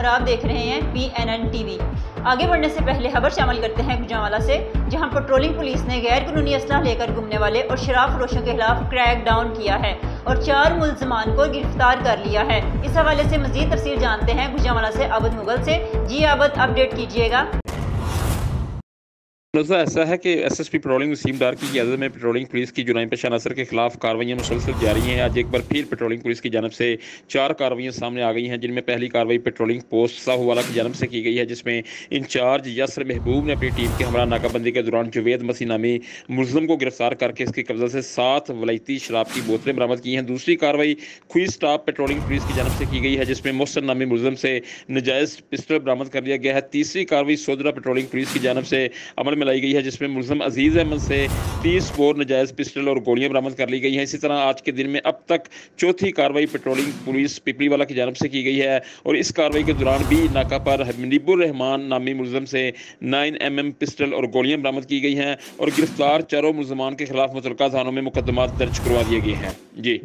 آپ دیکھ رہے ہیں PNN TV۔ آگے بڑھنے سے پہلے خبر شامل کرتے ہیں گوجرانوالہ سے، جہاں پیٹرولنگ پولیس نے غیر قانونی اسلحہ لے کر گھومنے والے اور شراب فروشوں کے خلاف کریک ڈاؤن کیا ہے اور 4 ملزمان کو گرفتار کر لیا ہے۔ اس حوالے سے مزید تفصیل جانتے ہیں گوجرانوالہ سے عابد مغل سے۔ جی عابد، اپڈیٹ کیجیے گا۔ ملحوظہ ایسا ہے کہ SSP پیٹرولنگ وسیم ڈار کی قیادت میں پیٹرولنگ پولیس کی جرائم پیشہ عناصر کے خلاف کارروائیاں مسلسل جاری ہیں۔ آج ایک بار پھر پیٹرولنگ پولیس کی جانب سے 4 کارروائیاں سامنے آ گئی ہیں، جن میں پہلی کارروائی پیٹرولنگ پوسٹ ساہووالا کی جانب سے کی گئی ہے، جس میں انچارج یاسر محبوب نے اپنی ٹیم کے ہمراہ ناکہ بندی کے دوران جوید مسیح نامی ملزم کو گرفتار کر کے اس کے قبضہ سے 7 ولائتی شراب کی بوتلیں برآمد کی ہیں۔ دوسری کارروائی کھوئی سٹاپ پیٹرولنگ پولیس کی جانب سے کی گئی ہے، جس میں محسن نامی ملزم سے ناجائز پسٹل برآمد کر لیا گیا ہے۔ تیسری کارروائی سودرا پیٹرولنگ پولیس کی جانب سے عمل میں لائی گئی ہے، جس میں ملزم عزیز احمد سے 30 بور ناجائز پسٹل اور گولیاں برآمد کر لی گئی ہیں۔ اسی طرح آج کے دن میں اب تک چوتھی کارروائی پیٹرولنگ پولیس پپلی والا کی جانب سے کی گئی ہے، اور اس کارروائی کے دوران بھی ناکہ پر منیب الرحمان نامی ملزم سے 9mm پسٹل اور گولیاں برآمد کی گئی ہیں، اور گرفتار 4 ملزمان کے خلاف متعلقہ تھانوں میں مقدمات درج کروا دیے گئے ہیں۔ جی